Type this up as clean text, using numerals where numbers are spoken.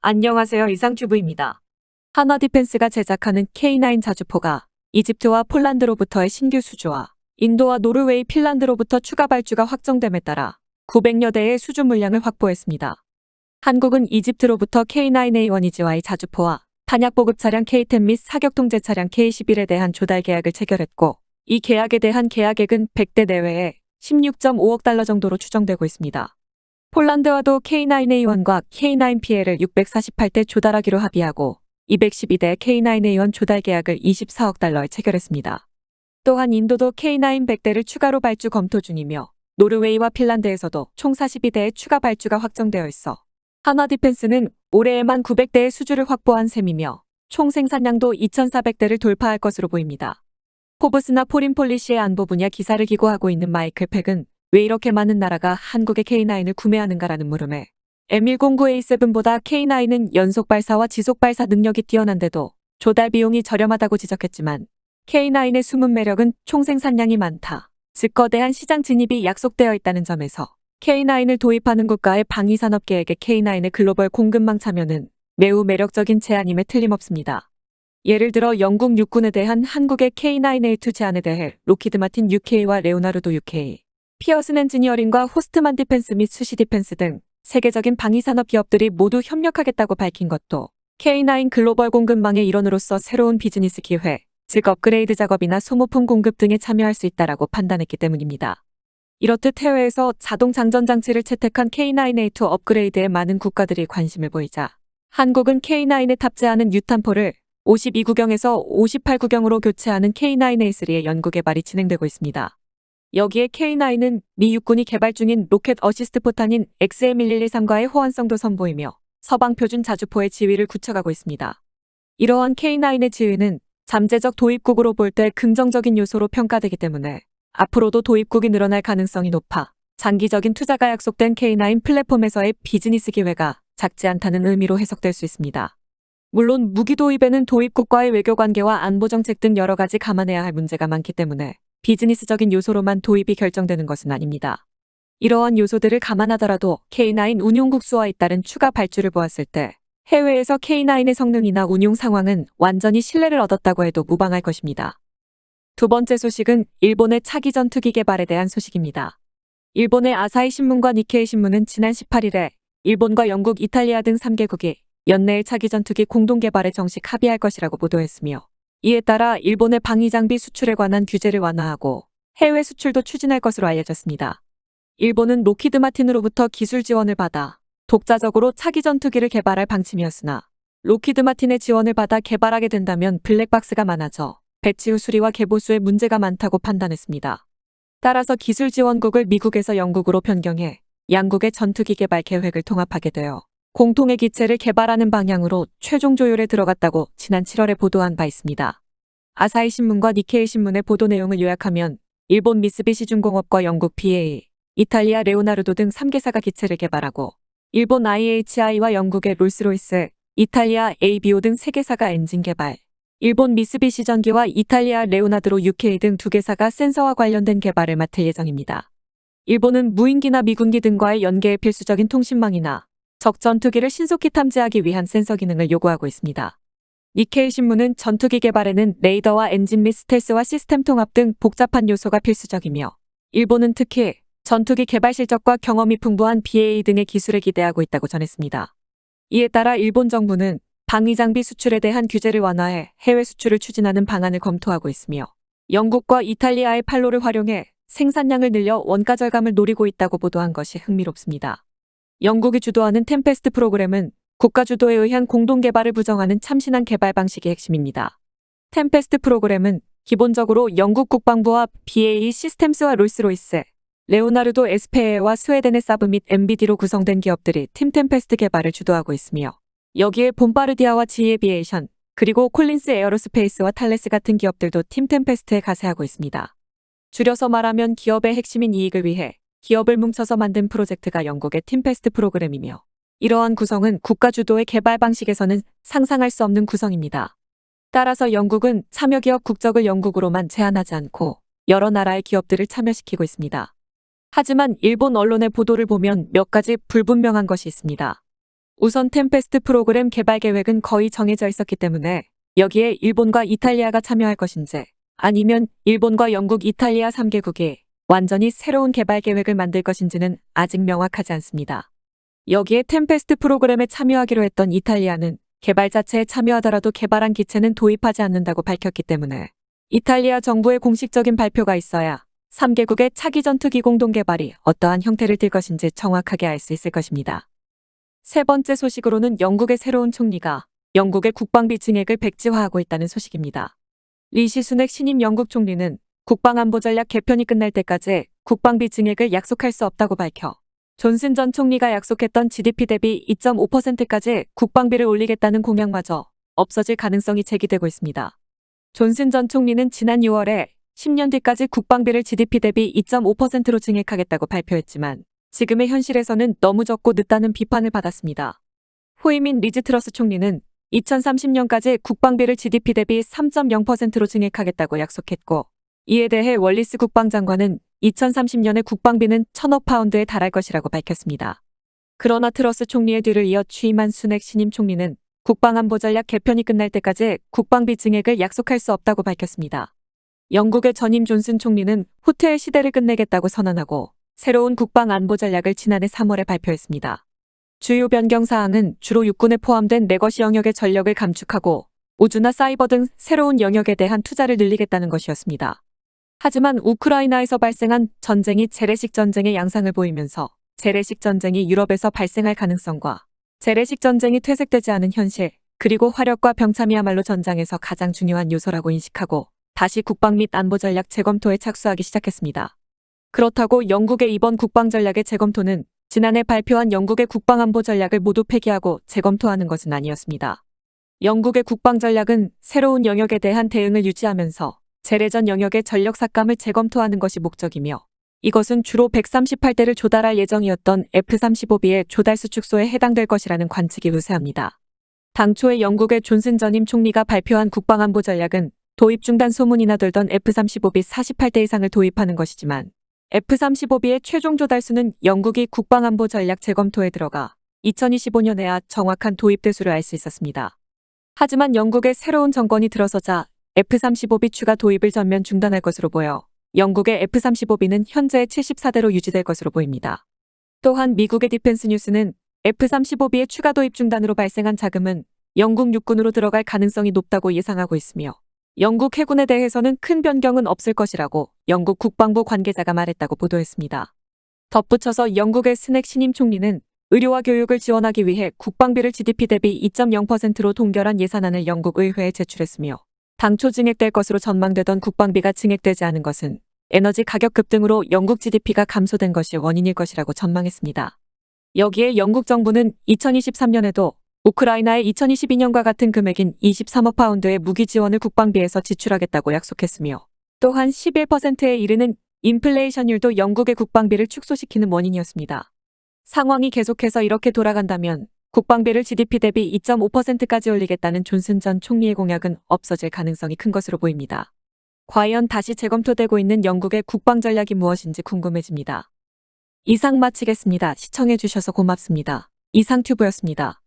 안녕하세요. 이상튜브입니다. 한화디펜스가 제작하는 K9 자주포가 이집트와 폴란드로부터의 신규 수주와 인도와 노르웨이, 핀란드로부터 추가 발주가 확정됨에 따라 900여 대의 수주 물량을 확보했습니다. 한국은 이집트로부터 K9A1EGY 자주포와 탄약 보급 차량 K10 및 사격 통제 차량 K11에 대한 조달 계약을 체결했고, 이 계약에 대한 계약액은 100대 내외에 16.5억 달러 정도로 추정되고 있습니다. 폴란드와도 K9A1과 K9PL을 648대 조달하기로 합의하고 212대 K9A1 조달 계약을 24억 달러에 체결했습니다. 또한 인도도 K9 100대를 추가로 발주 검토 중이며 노르웨이와 핀란드에서도 총 42대의 추가 발주가 확정되어 있어 한화디펜스는 올해에만 900대의 수주를 확보한 셈이며 총 생산량도 2,400대를 돌파할 것으로 보입니다. 포브스나 포린폴리시의 안보 분야 기사를 기고하고 있는 마이클 팩은 왜 이렇게 많은 나라가 한국의 K9을 구매하는가라는 물음에 M109A7보다 K9은 연속 발사와 지속 발사 능력이 뛰어난데도 조달 비용이 저렴하다고 지적했지만 K9의 숨은 매력은 총 생산량이 많다, 즉 거대한 시장 진입이 약속되어 있다는 점에서 K9을 도입하는 국가의 방위산업 계획에 K9의 글로벌 공급망 참여는 매우 매력적인 제안임에 틀림없습니다. 예를 들어 영국 육군에 대한 한국의 K9A2 제안에 대해 로키드 마틴 UK와 레오나르도 UK, 피어슨 엔지니어링과 호스트만 디펜스 및 스시 디펜스 등 세계적인 방위산업 기업들이 모두 협력하겠다고 밝힌 것도 K9 글로벌 공급망의 일원으로서 새로운 비즈니스 기회, 즉 업그레이드 작업이나 소모품 공급 등에 참여할 수 있다고 판단했기 때문입니다. 이렇듯 해외에서 자동 장전 장치를 채택한 K9A2 업그레이드에 많은 국가들이 관심을 보이자 한국은 K9에 탑재하는 유탄포를 52구경에서 58구경으로 교체하는 K9A3의 연구 개발이 진행되고 있습니다. 여기에 K9은 미 육군이 개발 중인 로켓 어시스트 포탄인 XM1113과의 호환성도 선보이며 서방 표준 자주포의 지위를 굳혀가고 있습니다. 이러한 K9의 지위는 잠재적 도입국으로 볼 때 긍정적인 요소로 평가되기 때문에 앞으로도 도입국이 늘어날 가능성이 높아 장기적인 투자가 약속된 K9 플랫폼에서의 비즈니스 기회가 작지 않다는 의미로 해석될 수 있습니다. 물론 무기 도입에는 도입국과의 외교관계와 안보정책 등 여러 가지 감안해야 할 문제가 많기 때문에 비즈니스적인 요소로만 도입이 결정되는 것은 아닙니다. 이러한 요소들을 감안하더라도 K9 운용국 수와 잇따른 추가 발주를 보았을 때 해외에서 K9의 성능이나 운용 상황은 완전히 신뢰를 얻었다고 해도 무방할 것입니다. 두 번째 소식은 일본의 차기 전투기 개발에 대한 소식입니다. 일본의 아사히 신문과 니케이 신문은 지난 18일에 일본과 영국, 이탈리아 등 3개국이 연내에 차기 전투기 공동 개발에 정식 합의할 것이라고 보도했으며, 이에 따라 일본의 방위장비 수출에 관한 규제를 완화하고 해외 수출도 추진할 것으로 알려졌습니다. 일본은 로키드 마틴으로부터 기술 지원을 받아 독자적으로 차기 전투기를 개발할 방침이었으나 로키드 마틴의 지원을 받아 개발하게 된다면 블랙박스가 많아져 배치 후 수리와 개보수에 문제가 많다고 판단했습니다. 따라서 기술 지원국을 미국에서 영국으로 변경해 양국의 전투기 개발 계획을 통합하게 되어 공통의 기체를 개발하는 방향으로 최종 조율에 들어갔다고 지난 7월에 보도한 바 있습니다. 아사히 신문과 니케이 신문의 보도 내용을 요약하면 일본 미쓰비시 중공업과 영국 BA, 이탈리아 레오나르도 등 3개사가 기체를 개발하고 일본 IHI와 영국의 롤스로이스, 이탈리아 ABO 등 3개사가 엔진 개발, 일본 미쓰비시 전기와 이탈리아 레오나르도 UK 등 2개사가 센서와 관련된 개발을 맡을 예정입니다. 일본은 무인기나 미군기 등과의 연계에 필수적인 통신망이나 적 전투기를 신속히 탐지하기 위한 센서 기능을 요구하고 있습니다. 니케이 신문은 전투기 개발에는 레이더와 엔진 및 스텔스와 시스템 통합 등 복잡한 요소가 필수적이며 일본은 특히 전투기 개발 실적과 경험이 풍부한 BA 등의 기술에 기대하고 있다고 전했습니다. 이에 따라 일본 정부는 방위장비 수출에 대한 규제를 완화해 해외 수출을 추진하는 방안을 검토하고 있으며 영국과 이탈리아의 판로를 활용해 생산량을 늘려 원가 절감을 노리고 있다고 보도한 것이 흥미롭습니다. 영국이 주도하는 템페스트 프로그램은 국가 주도에 의한 공동 개발을 부정하는 참신한 개발 방식이 핵심입니다. 템페스트 프로그램은 기본적으로 영국 국방부와 BAE 시스템스와 롤스로이스, 레오나르도 에스페에와 스웨덴의 사브 및 MBD로 구성된 기업들이 팀 템페스트 개발을 주도하고 있으며, 여기에 봄바르디아와 지에비에이션, 그리고 콜린스 에어로스페이스와 탈레스 같은 기업들도 팀 템페스트에 가세하고 있습니다. 줄여서 말하면 기업의 핵심인 이익을 위해 기업을 뭉쳐서 만든 프로젝트가 영국의 팀페스트 프로그램이며, 이러한 구성은 국가 주도의 개발 방식에서는 상상할 수 없는 구성입니다. 따라서 영국은 참여기업 국적을 영국으로만 제한하지 않고 여러 나라의 기업들을 참여시키고 있습니다. 하지만 일본 언론의 보도를 보면 몇 가지 불분명한 것이 있습니다. 우선 템페스트 프로그램 개발 계획은 거의 정해져 있었기 때문에 여기에 일본과 이탈리아가 참여할 것인지 아니면 일본과 영국, 이탈리아 3개국이 완전히 새로운 개발 계획을 만들 것인지는 아직 명확하지 않습니다. 여기에 템페스트 프로그램에 참여하기로 했던 이탈리아는 개발 자체에 참여하더라도 개발한 기체는 도입하지 않는다고 밝혔기 때문에 이탈리아 정부의 공식적인 발표가 있어야 3개국의 차기 전투기 공동 개발이 어떠한 형태를 띨 것인지 정확하게 알 수 있을 것입니다. 세 번째 소식으로는 영국의 새로운 총리가 영국의 국방비 증액을 백지화하고 있다는 소식입니다. 리시 수넥 신임 영국 총리는 국방안보 전략 개편이 끝날 때까지 국방비 증액을 약속할 수 없다고 밝혀 존슨 전 총리가 약속했던 GDP 대비 2.5%까지 국방비를 올리겠다는 공약마저 없어질 가능성이 제기되고 있습니다. 존슨 전 총리는 지난 6월에 10년 뒤까지 국방비를 GDP 대비 2.5%로 증액하겠다고 발표했지만 지금의 현실에서는 너무 적고 늦다는 비판을 받았습니다. 호이민 리즈 트러스 총리는 2030년까지 국방비를 GDP 대비 3.0%로 증액하겠다고 약속했고 이에 대해 월리스 국방장관은 2030년에 국방비는 1,000억 파운드에 달할 것이라고 밝혔습니다. 그러나 트러스 총리의 뒤를 이어 취임한 수넥 신임 총리는 국방안보 전략 개편이 끝날 때까지 국방비 증액을 약속할 수 없다고 밝혔습니다. 영국의 전임 존슨 총리는 후퇴의 시대를 끝내겠다고 선언하고 새로운 국방안보 전략을 지난해 3월에 발표했습니다. 주요 변경 사항은 주로 육군에 포함된 레거시 영역의 전력을 감축하고 우주나 사이버 등 새로운 영역에 대한 투자를 늘리겠다는 것이었습니다. 하지만 우크라이나에서 발생한 전쟁이 재래식 전쟁의 양상을 보이면서 재래식 전쟁이 유럽에서 발생할 가능성과 재래식 전쟁이 퇴색되지 않은 현실, 그리고 화력과 병참이야말로 전장에서 가장 중요한 요소라고 인식하고 다시 국방 및 안보 전략 재검토에 착수하기 시작했습니다. 그렇다고 영국의 이번 국방 전략의 재검토는 지난해 발표한 영국의 국방안보 전략을 모두 폐기하고 재검토하는 것은 아니었습니다. 영국의 국방 전략은 새로운 영역에 대한 대응을 유지하면서 재래전 영역의 전력 삭감을 재검토하는 것이 목적이며 이것은 주로 138대를 조달할 예정이었던 F-35B의 조달수 축소에 해당될 것이라는 관측이 우세합니다. 당초에 영국의 존슨 전임 총리가 발표한 국방안보 전략은 도입 중단 소문이나 돌던 F-35B 48대 이상을 도입하는 것이지만 F-35B의 최종 조달수는 영국이 국방안보 전략 재검토에 들어가 2025년에야 정확한 도입 대수를 알 수 있었습니다. 하지만 영국의 새로운 정권이 들어서자 F-35B 추가 도입을 전면 중단할 것으로 보여 영국의 F-35B는 현재의 74대로 유지될 것으로 보입니다. 또한 미국의 디펜스 뉴스는 F-35B의 추가 도입 중단으로 발생한 자금은 영국 육군으로 들어갈 가능성이 높다고 예상하고 있으며 영국 해군에 대해서는 큰 변경은 없을 것이라고 영국 국방부 관계자가 말했다고 보도했습니다. 덧붙여서 영국의 스넥 신임 총리는 의료와 교육을 지원하기 위해 국방비를 GDP 대비 2.0%로 동결한 예산안을 영국 의회에 제출했으며 당초 증액될 것으로 전망되던 국방비가 증액되지 않은 것은 에너지 가격 급등으로 영국 GDP가 감소된 것이 원인일 것이라고 전망했습니다. 여기에 영국 정부는 2023년에도 우크라이나의 2022년과 같은 금액인 23억 파운드의 무기 지원을 국방비에서 지출하겠다고 약속했으며 또한 11%에 이르는 인플레이션율도 영국의 국방비를 축소시키는 원인이었습니다. 상황이 계속해서 이렇게 돌아간다면 국방비를 GDP 대비 2.5%까지 올리겠다는 존슨 전 총리의 공약은 없어질 가능성이 큰 것으로 보입니다. 과연 다시 재검토되고 있는 영국의 국방 전략이 무엇인지 궁금해집니다. 이상 마치겠습니다. 시청해주셔서 고맙습니다. 이상튜브였습니다.